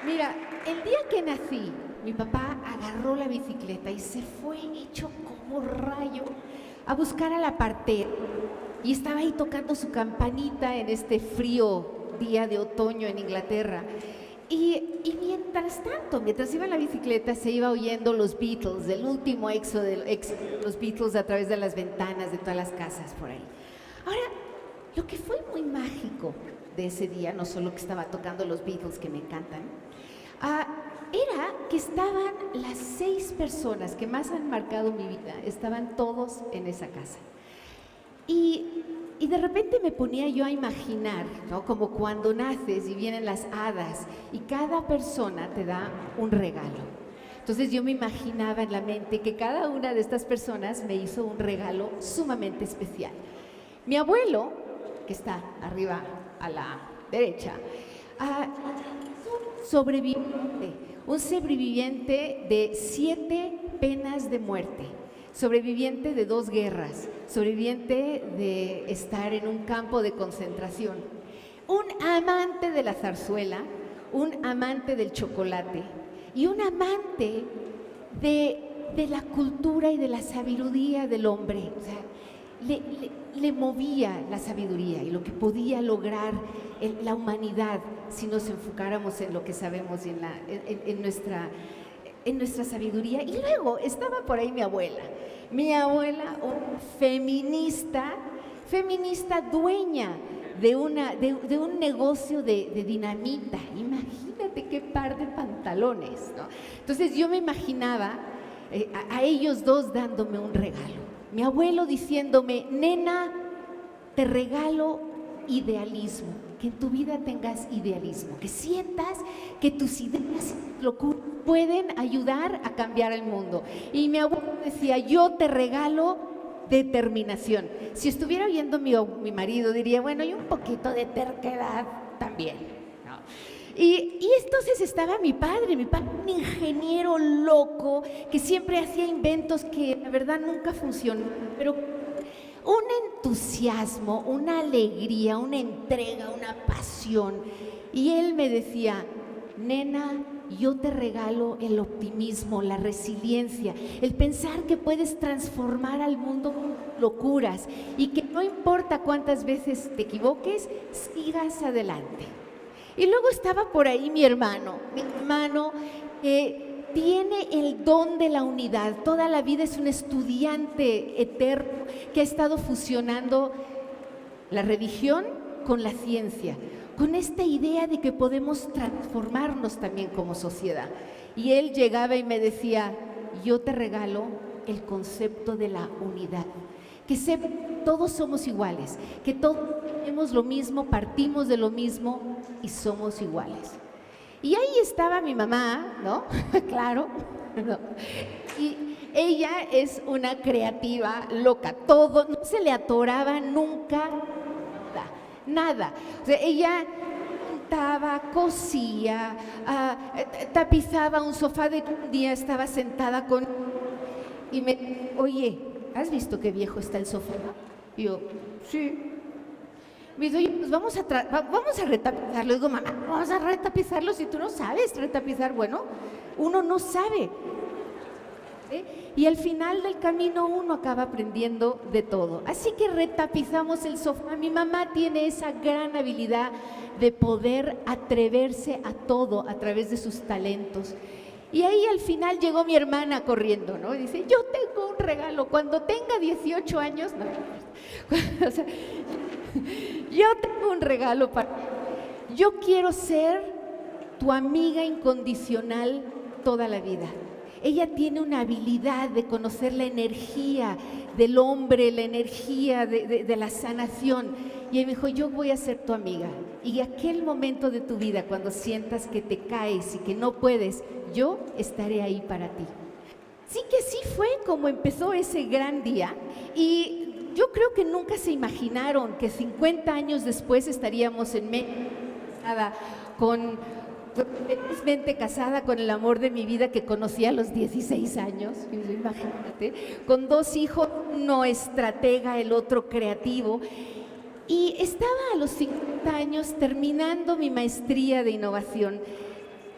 Mira, el día que nací, mi papá agarró la bicicleta y se fue hecho como rayo a buscar a la partera. Y estaba ahí tocando su campanita en este frío día de otoño en Inglaterra. Y mientras tanto, mientras iba en la bicicleta, se iba oyendo los Beatles, el último éxodo de los Beatles a través de las ventanas de todas las casas por ahí. Ahora, lo que fue muy mágico de ese día, no solo que estaba tocando los Beatles, que me encantan, era que estaban las 6 personas que más han marcado mi vida, estaban todos en esa casa. Y de repente me ponía yo a imaginar, ¿no? Como cuando naces y vienen las hadas y cada persona te da un regalo. Entonces yo me imaginaba en la mente que cada una de estas personas me hizo un regalo sumamente especial. Mi abuelo, que está arriba a la derecha, un sobreviviente de 7 penas de muerte, sobreviviente de 2 guerras, sobreviviente de estar en un campo de concentración, un amante de la zarzuela, un amante del chocolate y un amante de la cultura y de la sabiduría del hombre. O sea, le movía la sabiduría y lo que podía lograr la humanidad si nos enfocáramos en lo que sabemos y en nuestra sabiduría. Y luego estaba por ahí mi abuela, feminista dueña de un negocio de dinamita. Imagínate qué par de pantalones, ¿no? Entonces yo me imaginaba a ellos dos dándome un regalo. Mi abuelo diciéndome: nena, te regalo idealismo, que en tu vida tengas idealismo, que sientas que tus ideas pueden ayudar a cambiar el mundo. Y mi abuelo decía: yo te regalo determinación. Si estuviera oyendo mi marido diría: bueno, y un poquito de terquedad también, ¿no? Y entonces estaba mi padre, un ingeniero loco que siempre hacía inventos que la verdad nunca funcionaron, pero un entusiasmo, una alegría, una entrega, una pasión. Y él me decía: nena, yo te regalo el optimismo, la resiliencia, el pensar que puedes transformar al mundo con locuras y que no importa cuántas veces te equivoques, sigas adelante. Y luego estaba por ahí mi hermano que tiene el don de la unidad. Toda la vida es un estudiante eterno que ha estado fusionando la religión con la ciencia, con esta idea de que podemos transformarnos también como sociedad. Y él llegaba y me decía: yo te regalo el concepto de la unidad, que todos somos iguales, que todos tenemos lo mismo, partimos de lo mismo y somos iguales. Y ahí estaba mi mamá, ¿no? Claro, ¿no? Y ella es una creativa loca, todo, no se le atoraba nunca nada. O sea, ella pintaba, cosía, tapizaba un sofá. De un día estaba sentada y me: oye, ¿has visto qué viejo está el sofá? Y yo: sí. Me dice: oye, pues vamos a retapizarlo. Digo: mamá, vamos a retapizarlo si tú no sabes retapizar. Bueno, uno no sabe. Y al final del camino uno acaba aprendiendo de todo. Así que retapizamos el sofá. Mi mamá tiene esa gran habilidad de poder atreverse a todo a través de sus talentos. Y ahí al final llegó mi hermana corriendo, ¿no? Y dice: yo tengo un regalo, cuando tenga 18 años, no, o sea, yo tengo un regalo yo quiero ser tu amiga incondicional toda la vida. Ella tiene una habilidad de conocer la energía del hombre, la energía de la sanación. Y ella me dijo: yo voy a ser tu amiga. Y aquel momento de tu vida, cuando sientas que te caes y que no puedes, yo estaré ahí para ti. Sí que sí fue como empezó ese gran día. Y yo creo que nunca se imaginaron que 50 años después estaríamos en México, felizmente casada con el amor de mi vida que conocí a los 16 años, imagínate, con 2 hijos, uno estratega, el otro creativo. Y estaba a los 50 años terminando mi maestría de innovación.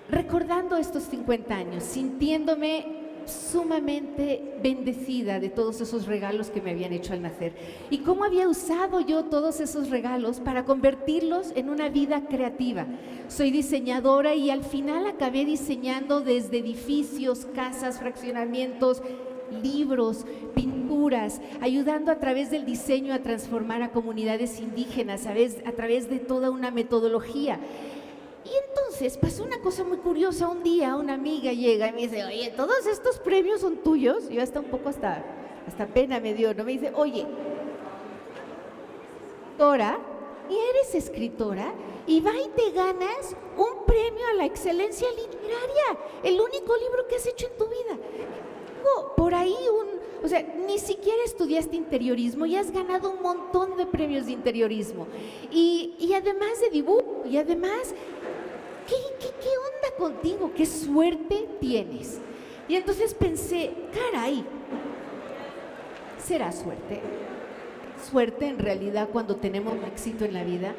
recordando estos 50 años, sintiéndome sumamente bendecida de todos esos regalos que me habían hecho al nacer y cómo había usado yo todos esos regalos para convertirlos en una vida creativa. Soy diseñadora y al final acabé diseñando desde edificios, casas, fraccionamientos, libros, pinturas, ayudando a través del diseño a transformar a comunidades indígenas a través de toda una metodología. Y entonces pasó una cosa muy curiosa. Un día una amiga llega y me dice, oye, ¿todos estos premios son tuyos? Yo hasta un poco hasta pena me dio, ¿no? Me dice, oye, escritora, y eres escritora, y va y te ganas un premio a la excelencia literaria, el único libro que has hecho en tu vida. Por ahí o sea, ni siquiera estudiaste interiorismo y has ganado un montón de premios de interiorismo. Y además de dibujo, y además, ¿qué onda contigo? ¿Qué suerte tienes? Y entonces pensé, caray, ¿será suerte? Suerte en realidad cuando tenemos éxito en la vida.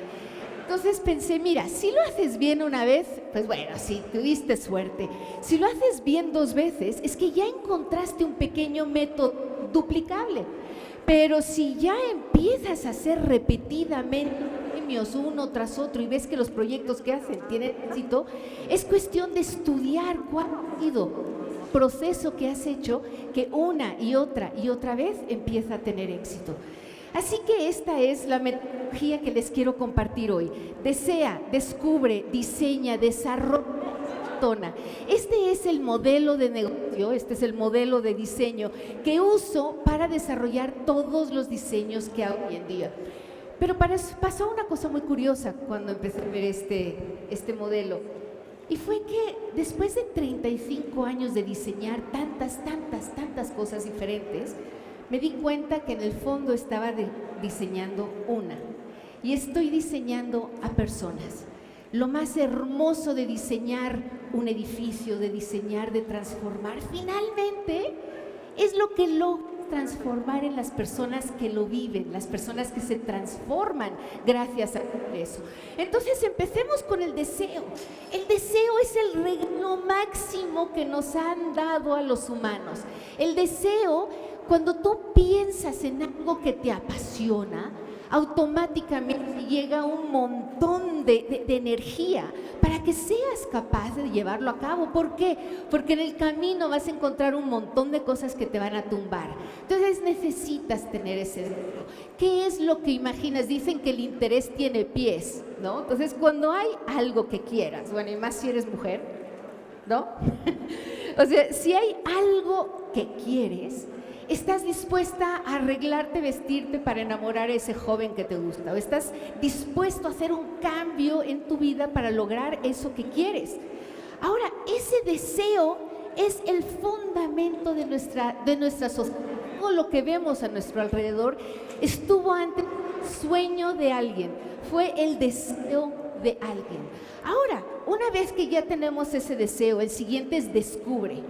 Entonces pensé, mira, si lo haces bien una vez, pues bueno, sí, tuviste suerte. Si lo haces bien 2 veces, es que ya encontraste un pequeño método duplicable. Pero si ya empiezas a hacer repetidamente premios uno tras otro y ves que los proyectos que hacen tienen éxito, es cuestión de estudiar cuál ha sido el proceso que has hecho que una y otra vez empieza a tener éxito. Así que esta es la metodología que les quiero compartir hoy. Desea, descubre, diseña, desarrolla. Este es el modelo de negocio, este es el modelo de diseño que uso para desarrollar todos los diseños que hago hoy en día. Pero pasó una cosa muy curiosa cuando empecé a ver este modelo. Y fue que después de 35 años de diseñar tantas cosas diferentes, me di cuenta que en el fondo estaba diseñando una. Y estoy diseñando a personas. Lo más hermoso de diseñar un edificio, de diseñar, de transformar, finalmente es lo que logra transformar en las personas que lo viven, las personas que se transforman gracias a eso. Entonces empecemos con el deseo. El deseo es el regalo máximo que nos han dado a los humanos. El deseo, cuando tú piensas en algo que te apasiona, automáticamente llega un montón de energía para que seas capaz de llevarlo a cabo. ¿Por qué? Porque en el camino vas a encontrar un montón de cosas que te van a tumbar. Entonces necesitas tener ese deseo. ¿Qué es lo que imaginas? Dicen que el interés tiene pies, ¿no? Entonces cuando hay algo que quieras, bueno, y más si eres mujer, ¿no? O sea, si hay algo que quieres, ¿estás dispuesta a arreglarte, vestirte para enamorar a ese joven que te gusta? ¿O estás dispuesto a hacer un cambio en tu vida para lograr eso que quieres? Ahora, ese deseo es el fundamento de nuestra sociedad. Todo lo que vemos a nuestro alrededor estuvo ante el sueño de alguien, fue el deseo de alguien. Ahora, una vez que ya tenemos ese deseo, el siguiente es descubre.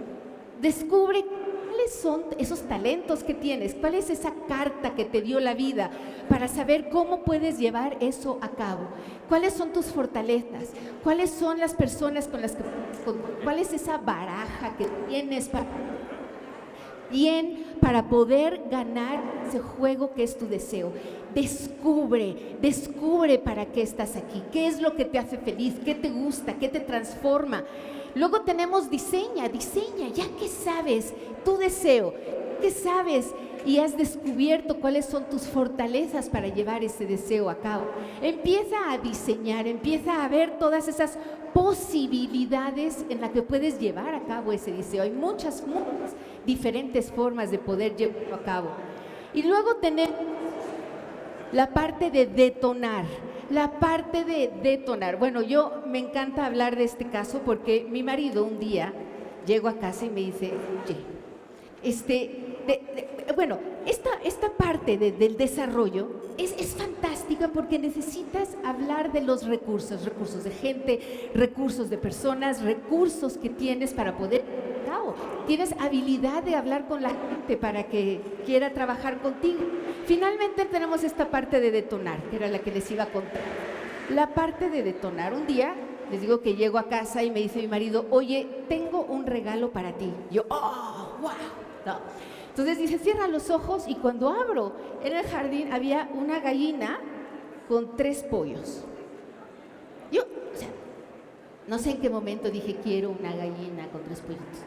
Descubre cuáles son esos talentos que tienes, cuál es esa carta que te dio la vida para saber cómo puedes llevar eso a cabo, cuáles son tus fortalezas, cuáles son las personas con las que cuál es esa baraja que tienes para poder ganar ese juego que es tu deseo. Descubre para qué estás aquí, qué es lo que te hace feliz, qué te gusta, qué te transforma. Luego tenemos diseña, ya que sabes tu deseo, que sabes y has descubierto cuáles son tus fortalezas para llevar ese deseo a cabo. Empieza a diseñar, empieza a ver todas esas posibilidades en las que puedes llevar a cabo ese deseo. Hay muchas diferentes formas de poder llevarlo a cabo. Y luego tenemos la parte de detonar. Bueno, yo me encanta hablar de este caso porque mi marido un día llegó a casa y me dice, oye, esta parte del desarrollo es fantástica porque necesitas hablar de los recursos de gente, recursos de personas, recursos que tienes para poder tienes habilidad de hablar con la gente para que quiera trabajar contigo. Finalmente tenemos esta parte de detonar, que era la que les iba a contar. La parte de detonar, un día les digo que llego a casa y me dice mi marido, oye, tengo un regalo para ti. Yo, oh, wow. No. Entonces dice, cierra los ojos, y cuando abro, en el jardín había una gallina con 3 pollos. Yo, o sea, no sé en qué momento dije, quiero una gallina con 3 pollitos.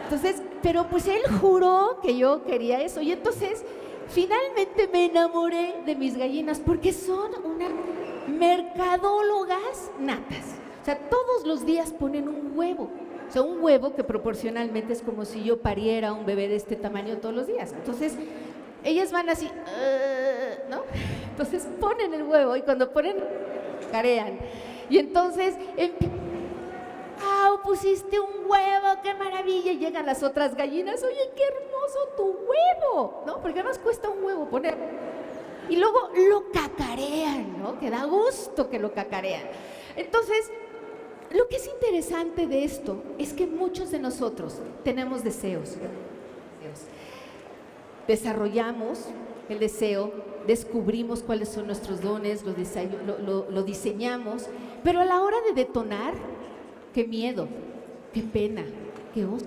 Entonces, pero pues él juró que yo quería eso, y entonces finalmente me enamoré de mis gallinas porque son unas mercadólogas natas. O sea, todos los días ponen un huevo. O sea, un huevo que proporcionalmente es como si yo pariera un bebé de este tamaño todos los días. Entonces, ellas van así, ¿no? Entonces ponen el huevo, y cuando ponen, carean. Y entonces, ¡wow! Pusiste un huevo, qué maravilla. Y llegan las otras gallinas, oye, qué hermoso tu huevo, ¿no? Porque además cuesta un huevo poner. Y luego lo cacarean, ¿no? Que da gusto que lo cacarean. Entonces, lo que es interesante de esto es que muchos de nosotros tenemos deseos. Desarrollamos el deseo, descubrimos cuáles son nuestros dones, lo diseñamos, pero a la hora de detonar, qué miedo, qué pena, qué oso,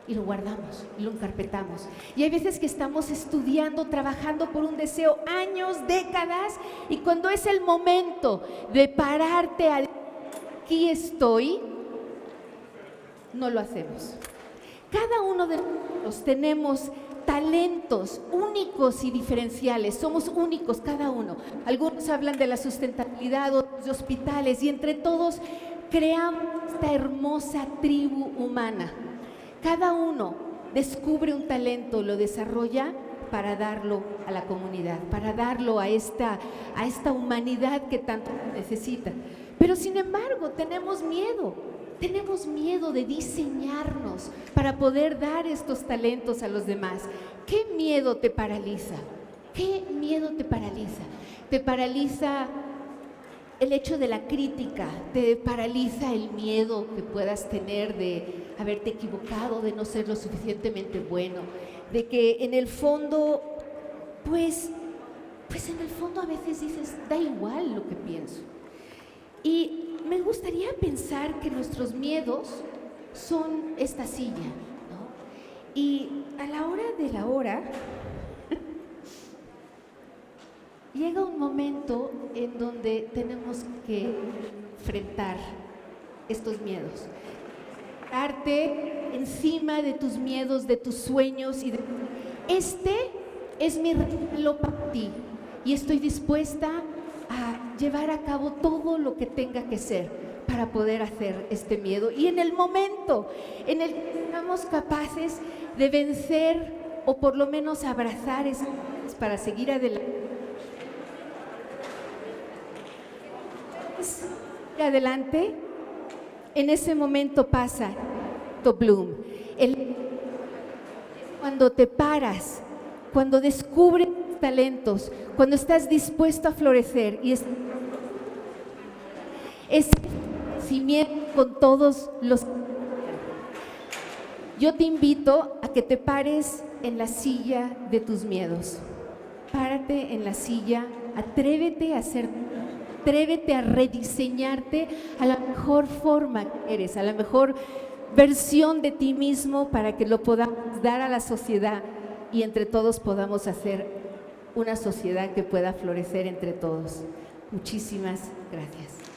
y lo guardamos, y lo encarpetamos. Y hay veces que estamos estudiando, trabajando por un deseo años, décadas, y cuando es el momento de pararte a aquí estoy, no lo hacemos. Cada uno de nosotros tenemos talentos únicos y diferenciales, somos únicos cada uno. Algunos hablan de la sustentabilidad, otros de hospitales, y entre todos creamos esta hermosa tribu humana. Cada uno descubre un talento, lo desarrolla para darlo a la comunidad, para darlo a esta humanidad que tanto necesita. Pero sin embargo, tenemos miedo de diseñarnos para poder dar estos talentos a los demás. ¿Qué miedo te paraliza? ¿Qué miedo te paraliza? Te paraliza el hecho de la crítica, te paraliza el miedo que puedas tener de haberte equivocado, de no ser lo suficientemente bueno, de que en el fondo, pues en el fondo a veces dices, da igual lo que pienso. Y me gustaría pensar que nuestros miedos son esta silla, ¿no? Y a la hora de la hora, llega un momento en donde tenemos que enfrentar estos miedos. Arte encima de tus miedos, de tus sueños. Este es mi regalo para ti, y estoy dispuesta a llevar a cabo todo lo que tenga que ser para poder hacer este miedo. Y en el momento en el que seamos capaces de vencer, o por lo menos abrazar para seguir adelante, en ese momento pasa Bloom. Cuando te paras, cuando descubres talentos, cuando estás dispuesto a florecer, y es cimiento con todos los. Yo te invito a que te pares en la silla de tus miedos. Párate en la silla, atrévete a rediseñarte a la mejor forma que eres, a la mejor versión de ti mismo, para que lo podamos dar a la sociedad, y entre todos podamos hacer una sociedad que pueda florecer entre todos. Muchísimas gracias.